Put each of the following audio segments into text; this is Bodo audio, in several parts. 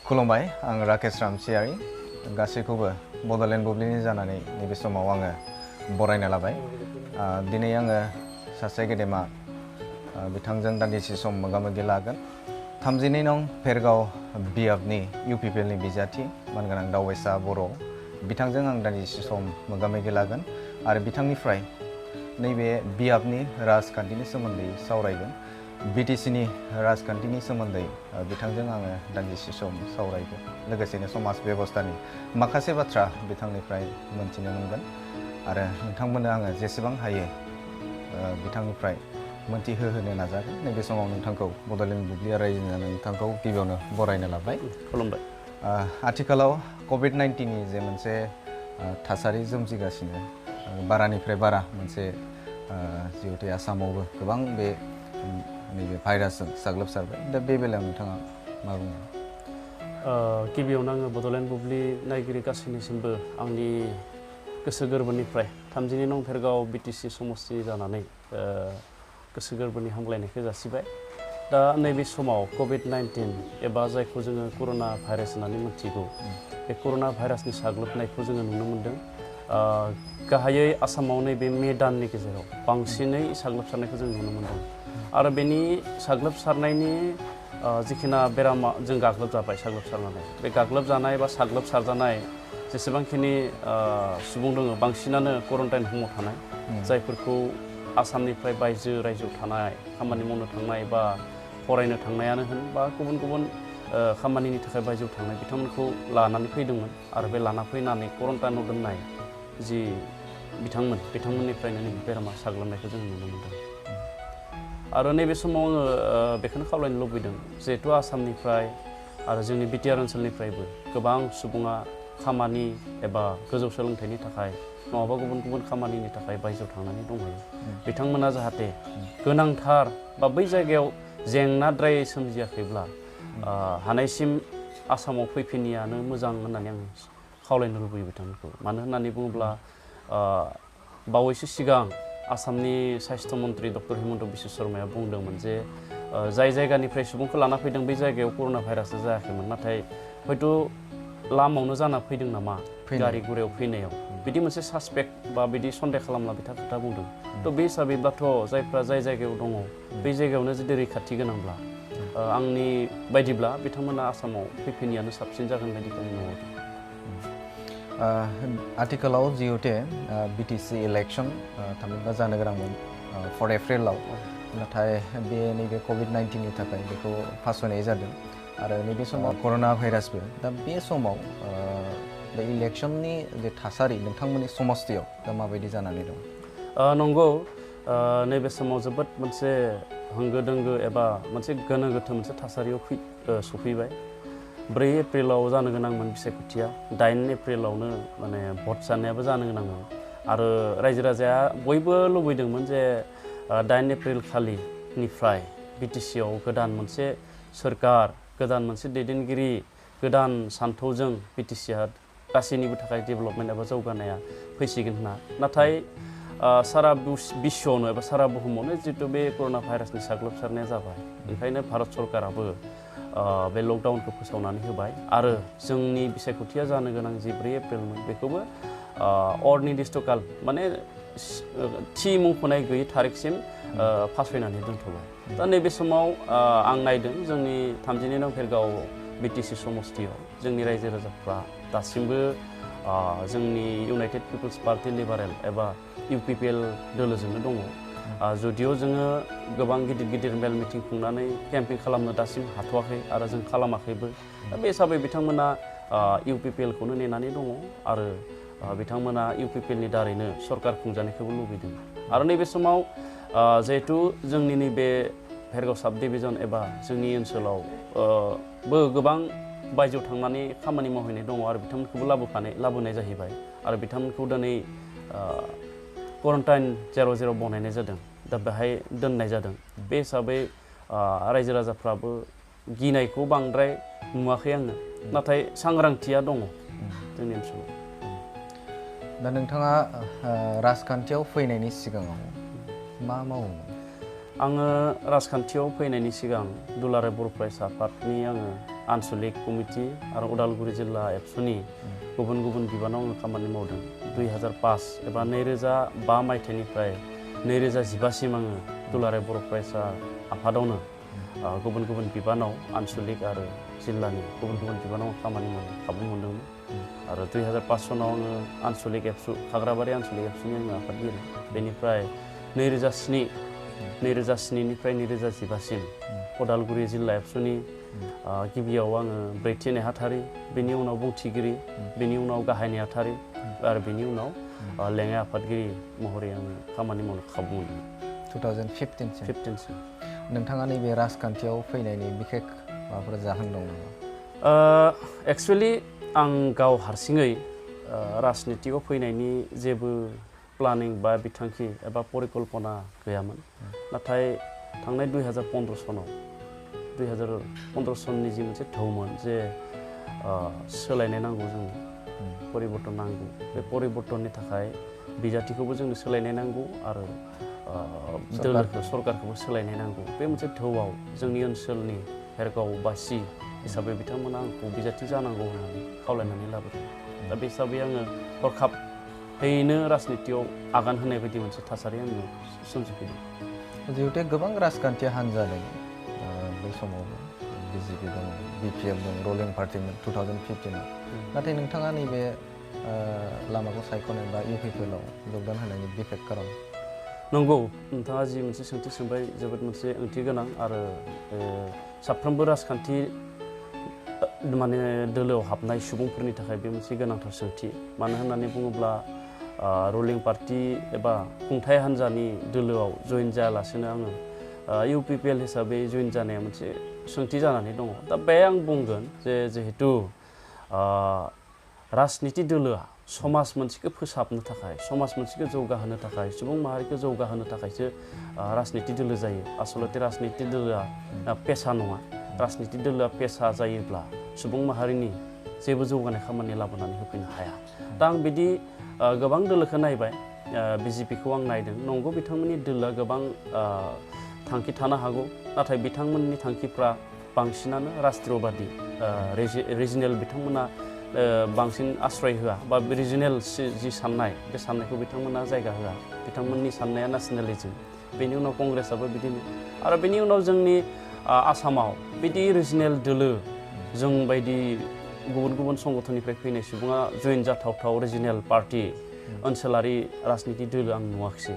खुलुमबाय आं राकेश रामचियारी गासैखौबो बड'लेण्ड बुब्लिनि जानानै नैबे समाव आङो बरायनो लाबाय दिनै आङो सासे गेदेमा बिथांजों दान्दिसे सम मोगा-मोगि लागोन 32 नं भेरगाव बियाबनि UPPL नि बिजाथि मानगोनां दावबायसा बर' बिथांजों आं दान्दिसे सम मोगा-मोगि लागोन आरो बिथांनिफ्राय नैबे बियाबनि राजखान्थिनि सोमोन्दै सावरायगोन BTC नि राजखान्थिनि सोमोन्दै बिथांजों आङो दान्दिसे सम सावरायगोन लोगोसेनो समाज बेबस्थानि माखासे बाथ्रा बिथांनिफ्राय मोनथिनो मोनगोन आरो नोंथांमोननो आङो जेसेबां हायो बिथांनिफ्राय मोनथिहोनो नाजागोन नैबे समाव नोंथांखौ बड'लेण्ड बुब्लि रायजोनि नोंथांखौ गिबियावनो बरायनो लाबाय खुलुमबाय आथिखालाव COVID-19 नि जे मोनसे थासारि सोमजिगासिनो बारानिफ्राय बारा मोनसे जिहेतु आसामावबो गोबां बे नैबे भाइरासजों साग्लोबसारबाय दा बे बेलायाव नोंथाङा मा बुङो गिबियावनो आङो बड'लेण्ड बुब्लि नायगिरि गासैनिसिमबो आंनि गोसो गोरबोनिफ्राय 32 नं भेरगाव BTC समस्ति जानानै गोसो गोरबोनि हामलायनायखौ जासिबाय दा नैबे समाव COVID-19 एबा जायखौ जोङो कर'ना भाइरास होननानै मिथिगौ बे कर'ना भाइरासनि साग्लोबनायखौ जोङो नुनो मोनदों गाहायै आसामाव नैबे मे दाननि गेजेराव बांसिनै साग्लोबसारनायखौ जों नुनो मोनदों आरो बेनि साग्लोबसारनायनि जिखिना बेरामा जों गाग्लोबजाबाय साग्लोबसारनानै बे गाग्लोबजानाय बा साग्लोबसारजानाय जेसेबांखिनि सुबुं दङ बांसिनानो क्वारन्टाइन हमाव थानाय जायफोरखौ आसामनिफ्राय बायजो रायजोआव थानाय खामानि मावनो थांनाय बा फरायनो थांनायानो होन बा गुबुन गुबुन खामानिनि थाखाय बायजोआव थांनाय बिथांमोनखौ लानानै फैदोंमोन आरो बे लाना फैनानै क्वारन्टाइनाव दोननाय जि बिथांमोननिफ्रायनो नैबे बेरामा साग्लोबनायखौ जों नुनो मोनदों आरो नैबे समाव आङो बेखौनो खावलायनो लुबैदों जिहेतु आसामनिफ्राय आरो जोंनि BTR ओनसोलनिफ्रायबो गोबां सुबुङा खामानि एबा गोजौ सोलोंथाइनि थाखाय नङाबा गुबुन गुबुन खामानिनि थाखाय बायजोआव थांनानै दंहैयो बिथांमोना जाहाथे गोनांथार बा बै जायगायाव जेंनाद्राय सोमजियाखैब्ला हानायसिम आसामाव फैफिनियानो मोजां होननानै आं खावलायनो लुबैयो बिथांमोनखौ मानो होननानै बुङोब्ला बावैसो सिगां आसामनि स्वास्थ्य मन्त्रि डक्टर हिमन्त बिश्व शर्माया बुंदोंमोन जे जाय जायगानिफ्राय सुबुंखौ लाना फैदों बै जायगायाव कर'ना भाइरासआ जायाखैमोन नाथाय हयथ' लामायावनो जाना फैदों नामा गारि गुरायाव फैनायाव बिदि मोनसे सासपेक्ट बा बिदि सन्देह खालामना बिथाङा खोथा बुंदों थ' बे हिसाबैब्लाथ' जायफ्रा जाय जायगायाव दङ बै जायगायावनो जुदि रैखाथि गोनांब्ला आंनि बायदिब्ला बिथांमोना आसामाव फैफिनियानो साबसिन जागोन बायदिखौ आं नुहुरदों आथिखालाव जिहेतु BTC इलेक्सन थामहिनबा जानो गोनांमोन 4 एप्रिलाव नाथाय बे नैबे COVID-19 नि थाखाय बेखौ फासयनाय जादों आरो नैबे समाव कर'ना भाइरासबो दा बे समाव बे इलेक्सननि जे थासारि नोंथांमोननि समस्तियाव दा माबायदि जानानै दं नंगौ नैबे समाव जोबोद मोनसे होंगो दोंगो एबा मोनसे गोनो गोथो मोनसे थासारियाव सफैबाय 4 एप्रिलाव जानो गोनांमोन बिसायख'थिया 8 एप्रिलावनो माने भट जानायाबो जानो गोनांमोन आरो रायजो राजाया बयबो लुबैदोंमोन जे 8 एप्रिल खालिनिफ्राय BTC आव गोदान मोनसे सोरखार गोदान मोनसे दैदेनगिरि गोदान सान्थौजों BTC आ गासैनिबो थाखाय डेभेलपमेन्ट एबा जौगानाया फैसिगोन होनना नाथाय सारा बिश्वआवनो एबा सारा बुहुमावनो जितु बे कर'ना भाइरासनि साग्लोबसारनाया जाबाय ओंखायनो भारत सरकाराबो बे लकडाउनखौ फोसावनानै होबाय आरो जोंनि बिसायख'थिया जानो गोनां जि 4 एप्रिलमोन बेखौबो अनिर्दिष्टकाल माने थि मुंख'नाय गैयै थारिखसिम फासयनानै दोनथ'बाय दा नैबे समाव आं नायदों जोंनि 32 नं भेरगाव BTC समस्तियाव जोंनि रायजो राजाफ्रा दासिमबो जोंनि इउनाइटेड पिपल्स पार्टी लिबारेल एबा UPPL दोलोजोंनो दङ जुदिअ जोङो गोबां गिदिर गिदिर मेल मिटिं खुंनानै केम्पिं खालामनो दासिम हाथ'वाखै आरो जों खालामाखैबो दा बे हिसाबै बिथांमोना UPPL खौनो नेनानै दङ आरो बिथांमोना UPPL नि दारैनो सरकार खुंजानायखौबो लुबैदों आरो नैबे समाव जिहेतु जोंनि नैबे भेरगाव साब डिभिजन एबा जोंनि ओनसोलाव बो गोबां बायजोआव थांनानै खामानि मावहैनाय दङ आरो बिथांमोनखौबो लाबोनाय जाहैबाय आरो बिथांमोनखौ दिनै क्वारन्टाइन जेराव बनायनाय जादों दा बेहाय दोननाय जादों बे हिसाबै रायजो राजाफ्राबो गिनायखौ बांद्राय नुवाखै आङो नाथाय सांग्रांथिया दङ जोंनि ओनसोलाव दा नोंथाङा राजखान्थियाव फैनायनि सिगाङाव मा मावोमोन आङो राजखान्थियाव फैनायनि सिगां दुलाराय बर' फरायसा आफादनि आङो आनसलिक कमिटि आरो उदालगुरि जिल्ला एबसुनि गुबुन गुबुन बिबानाव आङो खामानि मावदों 2005 एबा 2005 मायथाइनिफ्राय 2015सिम आङो दुलाराय बर' फरायसा आफादावनो गुबुन गुबुन बिबानाव आनसलिक आरो जिल्लानि गुबुन गुबुन बिबानाव खामानि मावनो खाबु मोनदोंमोन आरो 2005 सनाव आङो आनसलिक एबसु खाग्राबारि आनसलिक एबसुनि आङो आफादगिरि बेनिफ्राय 2007निफ्राय 2015सिम उदालगुरि जिल्ला एबसुनि गिबियाव आङो ब्रैथि नेहाथारि बेनि उनाव बुंथिगिरि बेनि उनाव गाहाय नेहाथारि आरो बेनि उनाव लेङाइ आफादगिरि महरै आङो खामानि मावनो खाबु मोनदों 2015सिम नोंथाङा नैबे राजखान्थियाव फैनायनि बिखेक माबाफोर जाहोन दं नामा? एक्सुवेलि आं गाव हारसिङै राजनितियाव फैनायनि जेबो प्लानिं बा बिथांखि एबा परिकल्पना गैयामोन नाथाय थांनाय 2015 सनाव 2015 सननि जि मोनसे थौमोन जे सोलायनाय नांगौ जोंनो परिबर्तन नांगौ बे परिबर्तननि थाखाय बिजाथिखौबो जोंनो सोलायनाय नांगौ आरो सरकारखौबो सोलायनाय नांगौ बे मोनसे थौआव जोंनि ओनसोलनि भेरगावबासि हिसाबै बिथांमोना आंखौ बिजाथि जानांगौ होननानै खावलायनानै लाबोदों दा बे हिसाबै आङो हरखाबैनो राजनितियाव आगान होनाय बायदि मोनसे थासारि आङो सोमजिफैदों जिहेतु गोबां राजखान्थि हान्जा दं बै समावबो बिजेपि दं बिपिएल दं रुलिं पार्टिमोन 2015 नाथाय नोंथाङा नैबे लामाखौ सायख'नाय बा इउपिपिएलआव योगदान होनायनि बिखेक खारन नंगौ नोंथाङा जि मोनसे सोंथि सोंबाय जोबोद मोनसे ओंथि गोनां आरो साफ्रोमबो राजखान्थि माने दोलोआव हाबनाय सुबुंफोरनि थाखाय बे मोनसे गोनांथार सोंथि मानो होननानै बुङोब्ला रुलिं पार्टि एबा खुंथाय हान्जानि दोलोआव जइन जायालासेनो आङो इउपिपिएल हिसाबै जइन जानाया मोनसे सोंथि जानानै दङ दा बे आं बुंगोन जे जिहेतु राजनिति दोलोआ समाज मोनसेखौ फोसाबनो थाखाय समाज मोनसेखौ जौगाहोनो थाखाय सुबुं माहारिखौ जौगाहोनो थाखायसो राजनिति दोलो जायो आसलते राजनिति दोलोआ पेसा नङा राजनिति दोलोआ पेसा जायोब्ला सुबुं माहारिनि जेबो जौगानाय खामानि लाबोनानै होफैनो हाया दा आं बिदि गोबां दोलोखौ नायबाय बिजेपिखौ आं नायदों नंगौ बिथांमोननि दोलोआ गोबां थांखि थानो हागौ नाथाय बिथांमोननि थांखिफ्रा बांसिनानो राष्ट्रीयबादि रिजनेल बिथांमोना बांसिन आश्रय होआ बा रिजनेल जि साननाय बे साननायखौ बिथांमोना जायगा होआ बिथांमोननि साननाया नेशनेलिज्म बेनि उनाव कंग्रेसआबो बिदिनो आरो बेनि उनाव जोंनि आसामाव बिदि रिजनेल दोलो जों बायदि गुबुन गुबुन संगठननिफ्राय फैनाय सुबुङा जइन जाथावथाव रिजनेल पार्टि ओनसोलारि राजनिति दोलो आं नुवाखिसै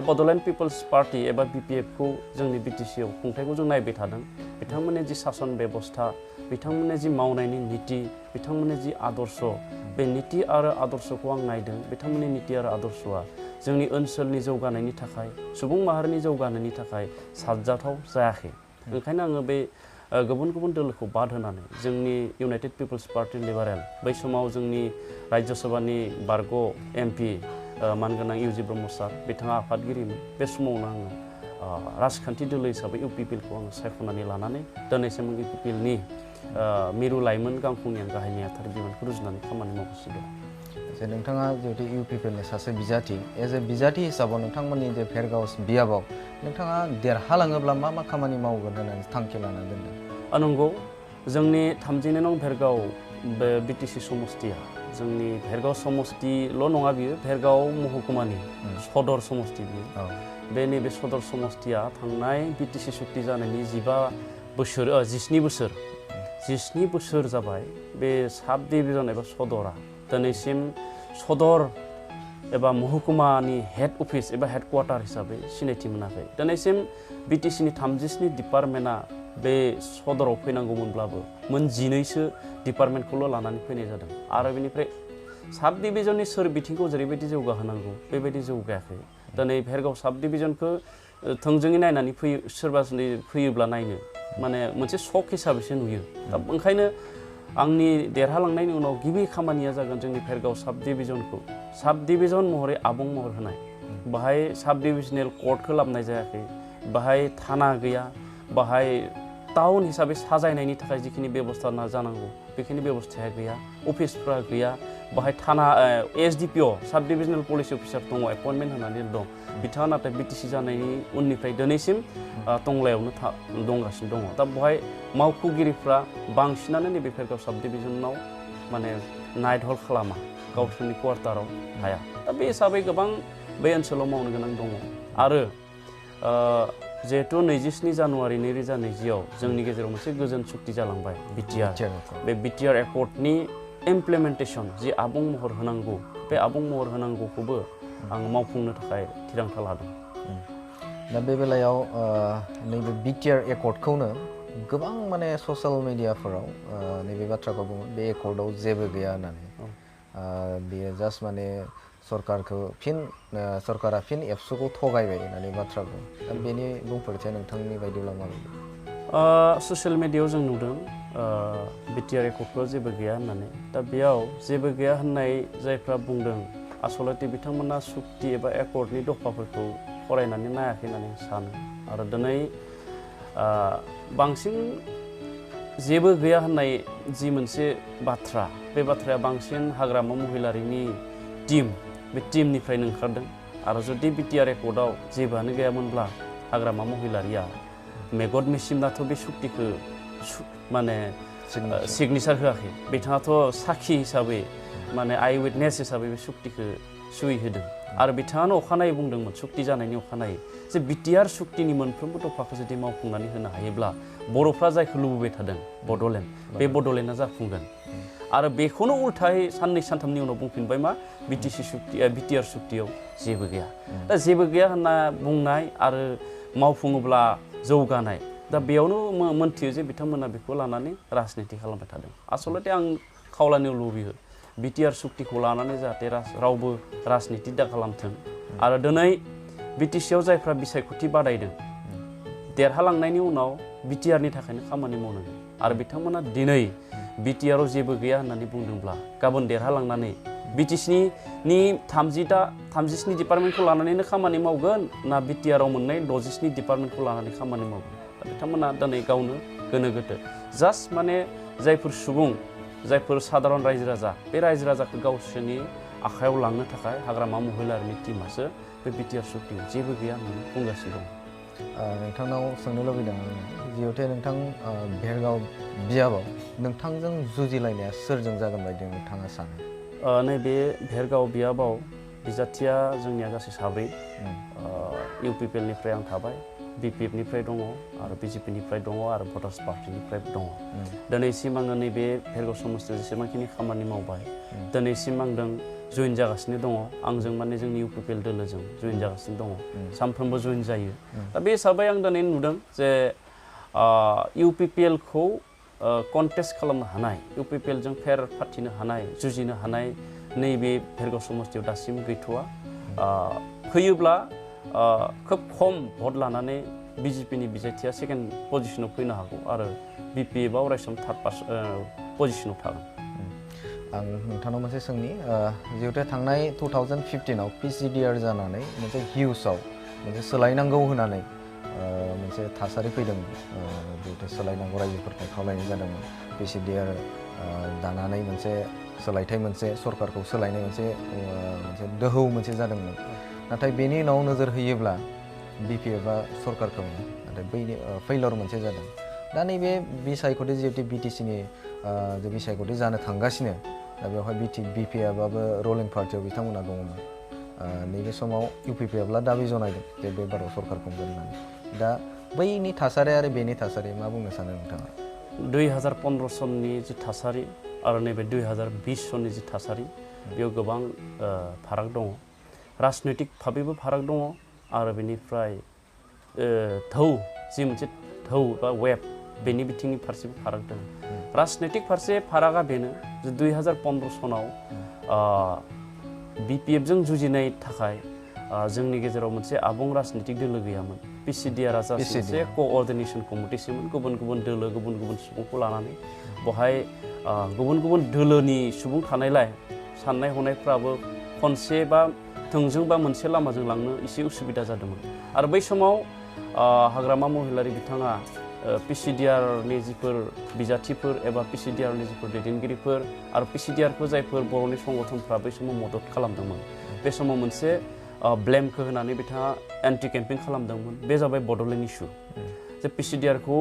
बड'लेण्ड पिपल्स पार्टि एबा बिपिएफखौ जोंनि बिटिसिआव खुंथायखौ जों नायबाय थादों बिथांमोननि जि सासन बेबस्था बिथांमोननि जि मावनायनि नीति बिथांमोननि जि आदर्श बे नीति आरो आदर्शखौ आं नायदों बिथांमोननि नीति आरो आदर्शआ जोंनि ओनसोलनि जौगानायनि थाखाय सुबुं माहारिनि जौगानायनि थाखाय साबजाथाव जायाखै ओंखायनो आङो बे गुबुन गुबुन दोलोखौ बाद होनानै जोंनि इउनाइटेड पिपल्स पार्टि लिबारेल बै समाव जोंनि राज्य सभानि बारग' एमपि मानगोनां इउजि ब्रह्म सार बिथाङा आफादगिरिमोन बे समावनो आङो राजखान्थि दोलो हिसाबै इउपिपिएलखौ आङो सायख'नानै लानानै दिनैसिम इउपिपिएलनि मिरु लाइमोन गांखंनि आं गाहाय नेहाथारि बिबानखौ रुजुनानै खामानि मावगासिनो दं जे नोंथाङा जिहेतु इउपिपिएलनि सासे बिजाथि एज ए बिजाथि हिसाबाव नोंथांमोननि जे भेरगाव बियाबाव नोंथाङा देरहालाङोब्ला मा मा खामानि मावगोन होननानै थांखि लानानै दोनदों नंगौ जोंनि 32 नं भेरगाव बे बिटिसि समस्तिया जोंनि भेरगाव समस्तिल' नङा बियो भेरगाव महकुमानि सदर समस्ति बियो बे नैबे सदर समस्तिया थांनाय बिटिसि सुक्ति जानायनि 17 बोसोर जाबाय बे साब डिभिजन एबा सदरा दिनैसिम सदर एबा महकुमानि हेड अफिस एबा हेडक्वार्टार हिसाबै सिनायथि मोनाखै दिनैसिम बिटिसिनि 37 डिपार्टमेन्टआ बे सदराव फैनांगौमोनब्लाबो मोन 12सो डिपार्टमेन्टखौल' लानानै फैनाय जादों आरो बेनिफ्राय साब डिभिजननि सोर बिथिंखौ जेरैबायदि जौगाहोनांगौ बेबायदि जौगायाखै दिनै भेरगाव साब डिभिजनखौ थोंजोङै नायनानै सोरबा फैयोब्ला नायनो माने मोनसे शक हिसाबैसो नुयो दा ओंखायनो आंनि देरहालांनायनि उनाव गिबि खामानिया जागोन जोंनि भेरगाव साब डिभिजनखौ साब डिभिजन महरै आबुं महर होनाय बाहाय साब डिभिजनेल कर्टखौ लाबोनाय जायाखै बाहाय थाना गैया बाहाय टाउन हिसाबै साजायनायनि थाखाय जिखिनि बेबस्था जानांगौ बेखिनि बेबस्थाया गैया अफिसफ्रा गैया बाहाय थाना एसडिपिअ साब डिभिजनेल पुलिस अफिसार दङ एपइन्टमेन्ट होनानै दं बिथाङा नाथाय बिटिसि जानायनि उननिफ्राय दिनैसिम टंलायावनो दंगासिनो दङ दा बेवहाय मावख'गिरिफ्रा बांसिनानो नैबे भेरगाव साब डिभिजनाव माने नाइट हल्ड खालामा गावसोरनि क्वार्टाराव थाया दा बे हिसाबै गोबां बे ओनसोलाव मावनो गोनां दङ आरो जिहेतु 27 जानुवारि 2020आव जोंनि गेजेराव मोनसे गोजोन सुक्ति जालांबाय बिटिआर बे बिटिआर एकर्डनि इमप्लिमेन्टेसन जि आबुं महर होनांगौ बे आबुं महर होनांगौखौबो आं मावफुंनो थाखाय थिरांथा लादों दा बे बेलायाव नैबे बिटिआर एकर्डखौनो गोबां माने ससियेल मिडियाफोराव नैबे बाथ्राखौ बुङो बे एकर्डआव जेबो गैया होननानै बेयो जास्ट माने सरकारा फिन एबसुखौ थगायबाय होननानै बाथ्राखौ दा बेनि बुंफोरथिया नोंथांनि बायदिब्ला माबायदि ससियेल मिडियायाव जों नुदों बिटिआर एकर्डआव जेबो गैया होननानै दा बेयाव जेबो गैया होननाय जायफ्रा बुंदों आसलते बिथांमोना सुक्ति एबा एकर्डनि दफाफोरखौ फरायनानै नायाखै होननानै सानो आरो दिनै बांसिन जेबो गैया होननाय जि मोनसे बाथ्रा बे बाथ्राया बांसिन हाग्रामा महिलारिनि टीम बे टीमनिफ्रायनो ओंखारदों आरो जुदि बिटिआर एकर्डआव जेबोआनो गैयामोनब्ला हाग्रामा महिलारिया मेगन मेसिमनाथ' बे सुक्तिखौ माने सिगनेचार होआखै बिथाङाथ' साखि हिसाबै माने आइ विटनेस हिसाबै बे सुक्तिखौ सुइ होदों आरो बिथाङानो अखानायै बुंदोंमोन सुक्ति जानायनि अखानायै जे बिटिआर सुक्तिनि मोनफ्रोमबो दफाखौ जुदि मावफुंनानै होनो हायोब्ला बर'फ्रा जायखौ लुबैबाय थादों बड'लेण्ड बे बड'लेण्डआ जाफुंगोन आरो बेखौनो उल्थायै साननै सानथामनि उनाव बुंफिनबाय मा बिटिआर सुक्तियाव जेबो गैया दा जेबो गैया होनना बुंनाय आरो मावफुङोब्ला जौगानाय दा बेयावनो मोनथियो जे बिथांमोना बेखौ लानानै राजनिति खालामबाय थादों आसलते आं खावलायनो लुबैयो बिटिआर सुक्तिखौ लानानै जाहाथे रावबो राजनिति दा खालामथों आरो दिनै बिटिसिआव जायफ्रा बिसायख'थि बादायदों देरहालांनायनि उनाव बिटिआरनि थाखायनो खामानि मावनांगौ आरो बिथांमोना दिनै बिटिआराव जेबो गैया होननानै बुंदोंब्ला गाबोन देरहालांनानै बिटिसिनि 37 डिपार्टमेन्टखौ लानानैनो खामानि मावगोन ना बिटिआराव मोननाय 67 डिपार्टमेन्टखौ लानानै खामानि मावगोन दा बिथांमोना दिनै गावनो गोनो गोथो जास्ट माने जायफोर सुबुं जायफोर साधारन रायजो राजा बे रायजो राजाखौ गावसोरनि आखायाव लांनो थाखाय हाग्रामा महिलारिनि टीमासो बे बिटिआर सुक्तियाव जेबो गैया होननानै बुंगासिनो दं नोंथांनाव सोंनो लुबैदों जिहेतु नोंथां भेरगाव बियाबाव नोंथांजों जुजिलायनाया सोरजों जागोन बायदि नोंथाङा सानो नैबे भेरगाव बियाबाव बिजाथिया जोंनिया गासै 7 UPPLनिफ्राय आं थाबाय BPFनिफ्राय दङ आरो BJPनिफ्राय दङ आरो भटार्स पार्टिनिफ्राय दङ दिनैसिम आङो नैबे भेरगाव समस्तियाव जेसेबांखिनि खामानि मावबाय दिनैसिम आंजों जइन जागासिनो दङ आंजों माने जोंनि UPPL दोलोजों जइन जागासिनो दङ सानफ्रोमबो जइन जायो दा बे हिसाबै आं दिनै नुदों जे UPPLखौ कन्टेस्ट खालामनो हानाय UPPLजों फेर फाथिनो हानाय जुजिनो हानाय नैबे भेरगाव समस्तियाव दासिम गैथ'वा फैयोब्ला खोब खम भट लानानै BJPनि बिजाथिया सेकेन्ड पजिशनाव फैनो हागौ आरो BPFआव अरायसम थार्ड पजिशनाव थागोन आं नोंथांनाव मोनसे सोंनि जिहेतु थांनाय 2015आव PCDR जानानै मोनसे हिउसाव मोनसे सोलायनांगौ होननानै मोनसे थासारि फैदोंमोन जिहेतु सोलायनांगौ रायजोफोरखौ खावलायनाय जादोंमोन PCDR दानानै मोनसे सोलायथाय मोनसे सरकारखौ सोलायनाय मोनसे दोहौ मोनसे जादोंमोन नाथाय बेनि उनाव नोजोर होयोब्ला BPFआ सरकारखौ नाथाय बैनि फेइलर मोनसे जादों दा नैबे बिसायख'थि जिहेतु BTCनि जे बिसायख'थि जानो थांगासिनो दा बेवहाय BPFआबो रुलिं पार्टियाव बिथांमोना दङमोन नैबे समाव UPPLआ दाबि जनायदों जे बे बाराव सरकार खुंगोन होननानै दा बैनि थासारि आरो बेनि थासारि मा बुंनो सानो नोंथाङा 2015 सननि जि थासारि आरो नैबे 2020 सननि जि थासारि बेयाव गोबां फाराग दङ राजनैतिक भाबैबो फाराग दङ आरो बेनिफ्राय जि मोनसे थौ बा वेब बेनि बिथिंनि फारसेबो फाराग दङ राजनैतिक फारसे फारागा बेनो जे 2015 सनाव BPFजों जुजिनाय थाखाय जोंनि गेजेराव मोनसे आबुं राजनैतिक दोलो गैयामोन PCDRआ जास्ट मोनसे क'अर्डिनेसन कमिटिसोमोन गुबुन गुबुन दोलो गुबुन गुबुन सुबुंखौ लानानै बेवहाय गुबुन गुबुन दोलोनि सुबुं थानायलाय साननाय हनायफ्राबो खनसे बा थोंजों बा मोनसे लामाजों लांनो एसे उसुबिदा जादोंमोन आरो बै समाव हाग्रामा महिलारि बिथाङा PCDR नि जिफोर बिजाथिफोर एबा PCDR नि जिफोर दैदेनगिरिफोर आरो PCDR खौ जायफोर बर'नि संगठनफ्रा बै समाव मदद खालामदोंमोन बे समाव मोनसे ब्लेमखौ होनानै बिथाङा एन्टि केम्पेइन खालामदोंमोन बे जाबाय बड'लेण्ड इस्यु जे PCDR खौ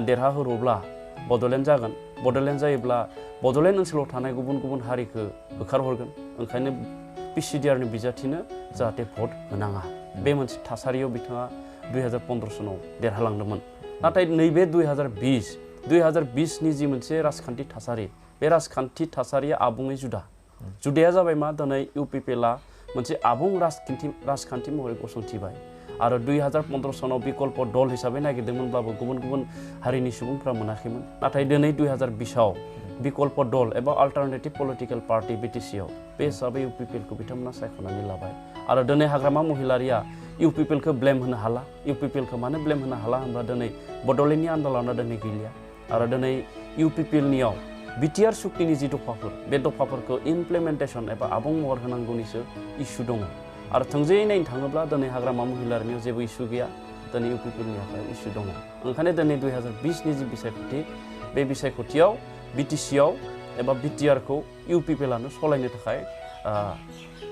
देरहाहोरोब्ला बड'लेण्ड जागोन बड'लेण्ड जायोब्ला बड'लेण्ड ओनसोलाव थानाय गुबुन गुबुन हारिखौ होखारहरगोन ओंखायनो PCDR नि बिजाथिनो जाहाथे भट होनाङा बे मोनसे थासारियाव बिथाङा 2015 सनाव देरहालांदोंमोन नाथाय नैबे 2020 नि जि मोनसे राजखान्थि थासारि बे राजखान्थि थासारिया आबुङै जुदाया जाबाय मा दिनै UPPL आ मोनसे आबुं राजखान्थि महरै गसंथिबाय आरो 2015 सनाव बिकल्प दल हिसाबै नागिरदोंमोनब्लाबो गुबुन गुबुन हारिनि सुबुंफ्रा मोनाखैमोन नाथाय दिनै 2020 आव बिकल्प दल एबा अल्टारनेटिभ पलिटिकेल पार्टी BTC आव बे हिसाबै UPPL खौ बिथांमोना सायख'नानै लाबाय आरो दिनै हाग्रामा महिलारिया UPPL खौ ब्लेम होनो हाला UPPL खौ मानो ब्लेम होनो हाला होनब्ला दिनै बड'लेण्डनि आन्दलना दिनै गैलिया आरो दिनै UPPL नियाव BTR सुक्तिनि जि दफाफोर बे दफाफोरखौ इमप्लिमेन्टेसन एबा आबुं महर होनांगौनिसो इस्यु दङ आरो थोंजोङै नायनो थाङोब्ला दिनै हाग्रामा महिलारिनियाव जेबो इस्यु गैया दिनै UPPL नि आखायाव इस्यु दङ ओंखायनो दिनै 2020 नि जि बिसायख'थि बे बिसायख'थियाव BTC आव एबा BTR खौ UPPL आनो सलायनो थाखाय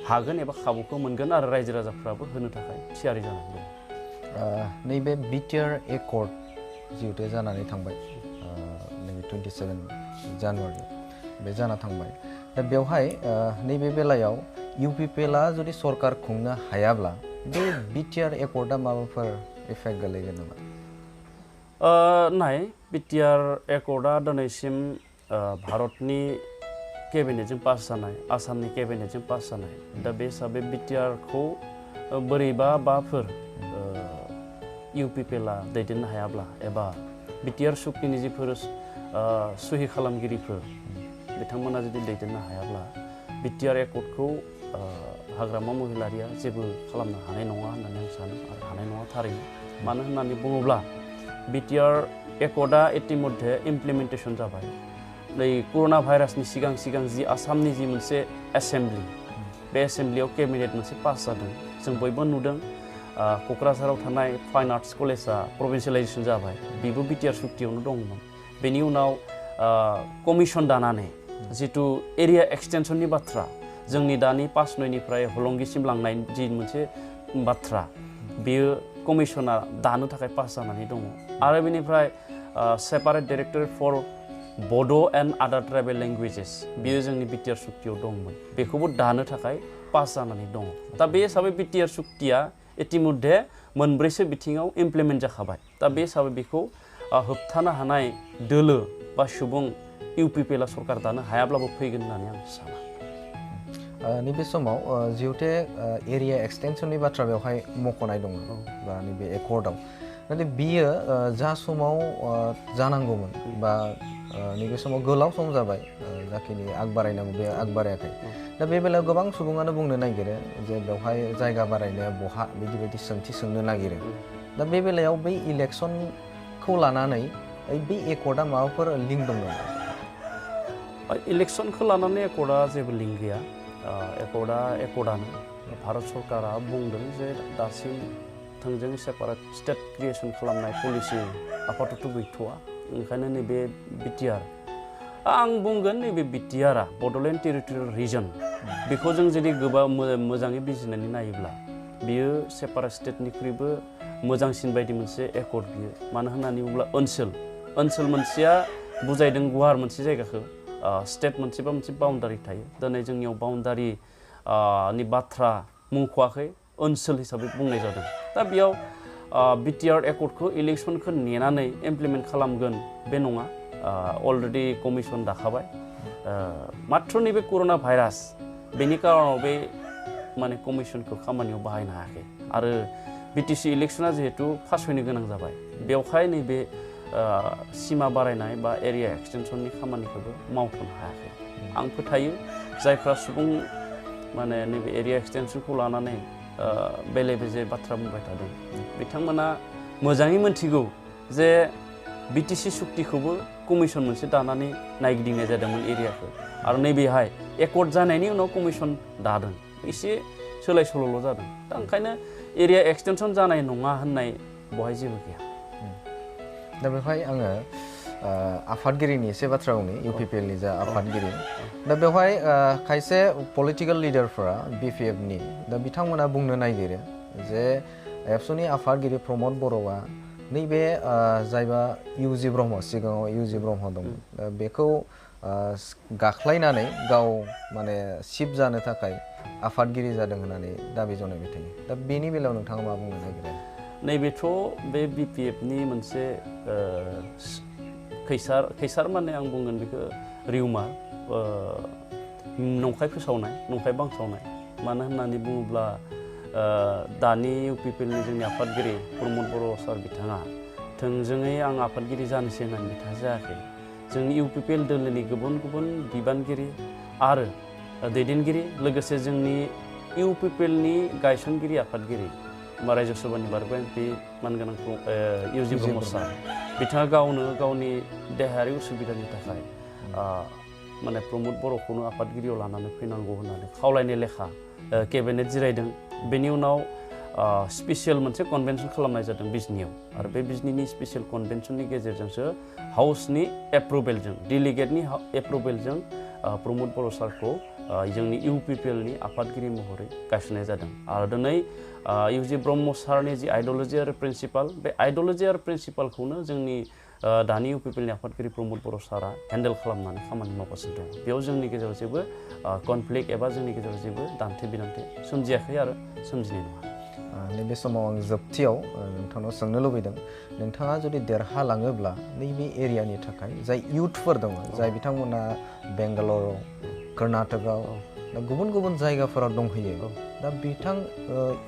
हागोन एबा खाबुखौ मोनगोन आरो रायजो राजाफ्राबो होनो थाखाय थियारि जानानै दं नैबे BTR एकर्ड जिहेतु जानानै थांबाय नैबे 27 जानुवारि बे जाना थांबाय दा बेवहाय नैबे बेलायाव UPPL आ जुदि सरकार खुंनो हायाब्ला बे BTR एकर्डआ माबाफोर इफेक्ट गोलैगोन नामा नाय BTR एकर्डआ दिनैसिम भारतनि केबिनेटजों पास जानाय आसामनि केबिनेटजों पास जानाय दा बे हिसाबै BTR खौ बोरैबाफोर UPPL आ दैदेननो हायाब्ला एबा BTR सुक्तिनि जिफोर सहि खालामगिरिफोर बिथांमोना जुदि दैदेननो हायाब्ला BTR एकर्डखौ हाग्रामा महिलारिया जेबो खालामनो हानाय नङा होननानै आं सानो आरो हानाय नङा थारैनो मानो होननानै बुङोब्ला BTR एकर्डआ इतिमध्ये इमप्लिमेन्टेसन जाबाय नै कर'ना भाइरासनि सिगां जि आसामनि जि मोनसे एसेम्ब्लि बे एसेम्ब्लियाव केबिनेट मोनसे पास जादों जों बयबो नुदों क'क्राझाराव थानाय फाइन आर्ट्स कलेजआ प्रभिन्सियेलाइजेसन जाबाय बेबो BTR सुक्तियावनो दंमोन बेनि उनाव कमिसन दानानै जितु एरिया एक्सटेनसननि बाथ्रा जोंनि दानि पासनयनिफ्राय हलंगिसिम लांनाय जि मोनसे बाथ्रा बेयो कमिसना दानो थाखाय पास जानानै दङ आरो बेनिफ्राय सेपारेट डाइरेक्टरेट फर बड' एन्ड आदार ट्राइबेल लेंगुवेजेस बेयो जोंनि BTR सुक्तियाव दंमोन बेखौबो दानो थाखाय पास जानानै दङ दा बे हिसाबै BTR सुक्तिया इतिमध्ये मोनब्रैसो बिथिङाव इमप्लिमेन्ट जाखाबाय दा बे हिसाबै बेखौ होबथानो हानाय दोलो बा सुबुं UPPL आ सरकार दानो हायाब्लाबो फैगोन होननानै आं साना नैबे समाव जिहेतु एरिया एक्सटेनसननि बाथ्रा बेवहाय मख'नाय दङ बा नैबे एकर्डआव नाथाय बियो जा समाव जानांगौमोन बा नैबे समाव गोलाव सम जाबाय जाखिनि आग बारायनांगौ बे आग बारायाखै दा बे बेलायाव गोबां सुबुङानो बुंनो नागिरो जे बेवहाय जायगा बारायनाया बहा बिदि सोंथि सोंनो नागिरो दा बे बेलायाव बै इलेक्सनखौ लानानै बे एकर्डआ माबाफोर लिंक दं नामा इलेक्सनखौ लानानै एकर्डआ जेबो लिंक गैया एकर्डआनो भारत सरकारा बुंदों जे दासिम थोंजोङै सेपारेट स्टेट क्रिएसन खालामनाय पलिसि आपातत' गैथ'वा ओंखायनो नैबे BTR आं बुंगोन नैबे BTR आ बड'लेण्ड टेरिटरियेल रिजन बेखौ जों जुदि गोबां मोजाङै बिजिरनानै नायोब्ला बियो सेपारेट स्टेटनिख्रुइबो मोजांसिन बायदि मोनसे एकर्ड बियो मानो होननानै बुङोब्ला ओनसोल मोनसेया बुजायदों गुवार मोनसे जायगाखौ स्टेट मोनसे बा मोनसे बाउन्डारि थायो दिनै जोंनियाव बाउन्डारि नि बाथ्रा मुंख'वाखै ओनसोल हिसाबै बुंनाय जादों दा बेयाव BTR एकर्डखौ इलेक्सनखौ नेनानै इमप्लिमेन्ट खालामगोन बे नङा अलरेडि कमिसन दाखाबाय मात्र नैबे कर'ना भाइरास बेनि कारनाव बे माने कमिसनखौ खामानियाव बाहायनो हायाखै आरो BTC इलेक्सना जिहेतु फासयनो गोनां जाबाय बेवहाय नैबे सीमा बारायनाय बा एरिया एक्सटेनसननि खामानिखौबो मावथ'नो हायाखै आं फोथायो जायफ्रा सुबुं माने नैबे एरिया एक्सटेनसनखौ लानानै बेले बेजे बाथ्रा बुंबाय थादों बिथांमोना मोजाङै मोनथिगौ जे BTC सुक्तिखौबो कमिसन मोनसे दानानै नायगिदिंनाय जादोंमोन एरियाखौ आरो नैबेहाय एकर्ड जानायनि उनाव कमिसन दादों एसे सोलाय सोल'ल' जादों दा ओंखायनो एरिया एक्सटेनसन जानाय नङा होननाय बहाय जेबो गैया दा बेवहाय आङो आफादगिरिनि एसे बाथ्रा बुंनि UPPL नि जा आफादगिरि दा बेवहाय खायसे पलिटिकेल लिडारफोरा BPF नि दा बिथांमोना बुंनो नागिरो जे एबसुनि आफादगिरि प्रमद बर'आ नैबे जायबा UG ब्रह्म सिगाङाव UG ब्रह्म दं बेखौ गाख्लायनानै गाव माने सिप जानो थाखाय आफादगिरि जादों होननानै दाबि जनायबाय थायो दा बेनि बेलायाव नोंथाङा मा बुंनो नागिरो नैबेथ' बे BPF नि मोनसे खैसार माने आं बुंगोन बेखौ रिउमार नंखाय फोसावनाय नंखाय बांसावनाय मानो होननानै बुङोब्ला दानि UPPL नि जोंनि आफादगिरि प्रमद बर' सार बिथाङा थोंजोङै आं आफादगिरि जानोसै होननानै बिथाङा जायाखै जोंनि UPPL दोलोनि गुबुन गुबुन बिबानगिरि आरो दैदेनगिरि लोगोसे जोंनि UPPL नि गायसनगिरि आफादगिरि रायजो सभानि बारग' MP मानगोनां UG ब्रह्म सार बिथाङा गावनो गावनि देहायारि उसुबिदानि थाखाय माने प्रमद बर'खौनो आफादगिरियाव लानानै फैनांगौ होननानै खावलायनाय लेखा केबिनेट जिरायदों बेनि उनाव स्पेसियेल मोनसे कनभेनसन खालामनाय जादों बिजनीआव आरो बे बिजनीनि स्पेसियेल कनभेनसननि गेजेरजोंसो हाउसनि एप्रुभेलजों डेलिगेटनि एप्रुभेलजों प्रमद बर' सारखौ जोंनि UPPL नि आफादगिरि महरै गायसननाय जादों आरो दिनै UG ब्रह्म सारनि जि आइडिय'लजि आरो प्रिन्सिपाल बे आइडिय'लजि आरो प्रिन्सिपालखौनो जोंनि दानि UPPL नि आफादगिरि प्रमद बर' सारा हेन्डेल खालामनानै खामानि मावगासिनो दं बेयाव जोंनि गेजेराव जेबो कनफ्लिक्ट एबा जोंनि गेजेराव जेबो दान्थे बिदान्थे सोमजियाखै आरो सोमजिनाय नङा नैबे समाव आं जोबथियाव नोंथांनाव सोंनो लुबैदों नोंथाङा जुदि देरहालाङोब्ला नैबे एरियानि थाखाय जाय इयुथफोर दङ जाय बिथांमोना बेंगालराव कर्नाटकआव दा गुबुन गुबुन जायगाफोराव दंहैयो दा बिथां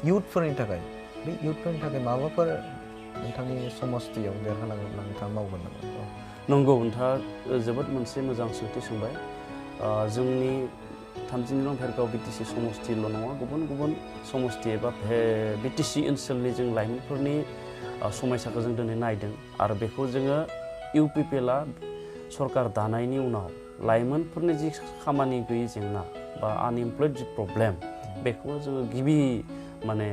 इयुथफोरनि थाखाय बे इयुथफोरनि थाखाय माबाफोर नोंथांनि समस्थियाव देरहालाङोब्ला नोंथाङा मावगोन नामा नंगौ नोंथाङा जोबोद मोनसे मोजां सोंथि सोंबाय जोंनि 32 नं भेरगाव BTC समस्थिल' नङा गुबुन गुबुन समस्ति एबा BTC ओनसोलनि जों लाइमोनफोरनि समायसाखौ जों दिनै नायदों आरो बेखौ जोङो UPPL-आ सरकार दानायनि उनाव लाइमोनफोरनि जि खामानि गैयै जेंना बा आनएमप्लयड जि प्रब्लेम बेखौ जोङो गिबि माने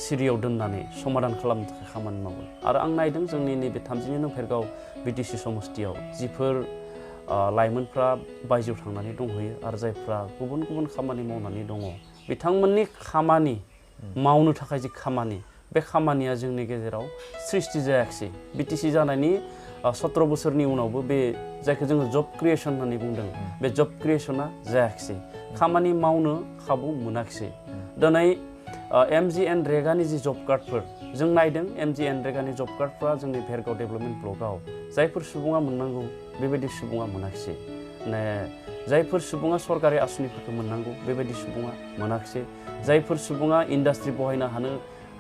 सिरियाव दोननानै समाधान खालामनो थाखाय खामानि मावो आरो आं नायदों जोंनि नैबे 32 नं भेरगाव BTC समस्तियाव जिफोर लाइमोनफ्रा बायजोआव थांनानै दंहैयो आरो जायफ्रा गुबुन गुबुन खामानि मावनानै दङ बिथांमोननि खामानि मावनो थाखाय जि खामानि बे खामानिया जोंनि गेजेराव सृष्टि जायाखिसै BTC जानायनि 17 बोसोरनि उनावबो बे जायखौ जोङो जब क्रिएशन होननानै बुंदों बे जब क्रिएशना जायाखिसै खामानि मावनो खाबु मोनाखिसै दिनै MGNरेगानि जि जब कार्डफोर जों नायदों MGNरेगानि जब कार्डफ्रा जोंनि भेरगाव डेभेलपमेन्ट ब्लकआव जायफोर सुबुङा मोननांगौ बेबायदि सुबुङा मोनाखिसै जायफोर सुबुङा सरकारि आसनिफोरखौ मोननांगौ बेबायदि सुबुङा मोनाखिसै जायफोर सुबुङा इन्डास्ट्रि बहायनो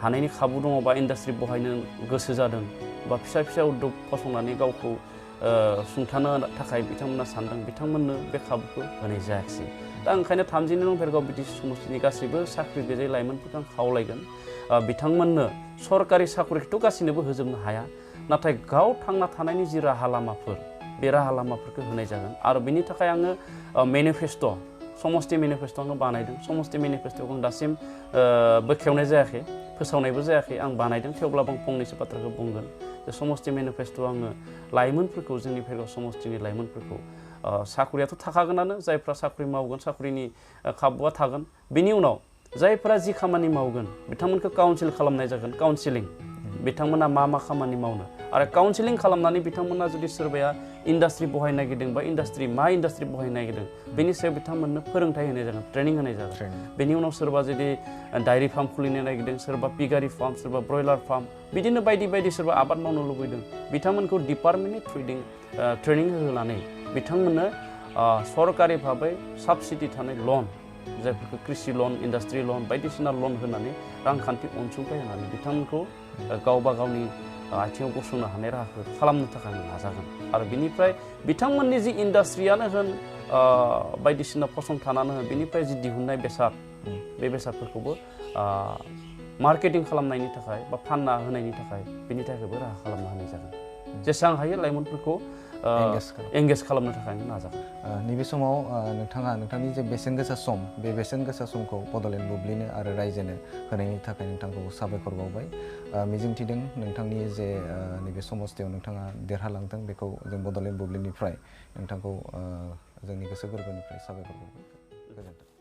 हानायनि खाबु दङ बा इन्डास्ट्रि बहायनो गोसो जादों बा फिसा फिसा उद्योग फसंनानै गावखौ सुंथानो थाखाय बिथांमोना सानदों बिथांमोननो बे खाबुखौ होनाय जायाखिसै दा ओंखायनो 32 नं भेरगाव BTC समस्तिनि गासैबो साख्रि गैयै लाइमोनफोरखौ आं खावलायगोन बिथांमोननो सरकारि साख्रिखौथ' गासैनोबो होजोबनो हाया नाथाय गाव थांना थानायनि जि राहा लामाफोर बे राहा लामाफोरखौ होनाय जागोन आरो बेनि थाखाय आङो मेनिफेस्ट' समस्ति मेनिफेस्ट' आङो बानायदों समस्ति मेनिफेस्ट'खौ आं दासिम बेखेवनाय जायाखै फोसावनायबो जायाखै आं बानायदों थेवब्लाबो आं फंनैसो बाथ्राखौ बुंगोन जे समस्ति मेनिफेस्ट'आव आङो लाइमोनफोरखौ जोंनि भेरगाव समस्तिनि लाइमोनफोरखौ साख्रियाथ' थाखागोनानो जायफ्रा साख्रि मावगोन साख्रिनि खाबुआ थागोन बेनि उनाव जायफ्रा जि खामानि मावगोन बिथांमोनखौ काउन्सिल खालामनाय जागोन काउन्सिलिं बिथांमोना मा खामानि मावनो आरो काउन्सिलिं खालामनानै बिथांमोना जुदि सोरबाया इन्डास्ट्रि बहायनो नागिरदों बा इन्डास्ट्रि बहायनो नागिरदों बेनि सायाव बिथांमोननो फोरोंथाय होनाय जागोन ट्रेनिं होनाय जागोन बेनि उनाव सोरबा जुदि डायरि फार्म खुलिनो नागिरदों सोरबा पिगारि फार्म सोरबा ब्रयलार फार्म बिदिनो बायदि सोरबा आबाद मावनो लुबैदों बिथांमोनखौ डिपार्टमेन्टनि ट्रेनिं होनानै बिथांमोननो सरकारि भाबै साबसिडि थानाय लन जायफोरखौ कृषि लन इन्डास्ट्रि लन बायदिसिना लन होनानै रांखान्थि अनसुंथाइ होनानै बिथांमोनखौ गावबा गावनि आथिङाव गसंनो हानाय राहाखौ खालामनो थाखाय नाजागोन आरो बिनिफ्राय बिथांमोननि जि इन्डास्ट्रियानो होन बायदिसिना फसंथानानो होन बेनिफ्राय जि दिहुननाय बेसाद बे बेसादफोरखौबो मार्केटिं खालामनायनि थाखाय बा फानना होनायनि थाखाय बेनि थाखायबो राहा खालामना होनाय जागोन जेसेबां हायो लाइमोनफोरखौ एंगेज खालामनो थाखाय नाजागोन। नैबे समाव नोंथाङा नोंथांनि जे बेसेन गोसा सम बे बेसेन गोसा समखौ बड'लेण्ड बुब्लिनो आरो रायजोनो होनायनि थाखाय नोंथांखौ साबायखर बावबाय। मिजिंथिदों नोंथांनि जे नैबे समस्थियाव नोंथाङा देरहालांथों बेखौ जों बड'लेण्ड बुब्लिनिफ्राय नोंथांखौ जोंनि गोसो गोरबोनिफ्राय साबायखर बावबाय। गोजोन्थों।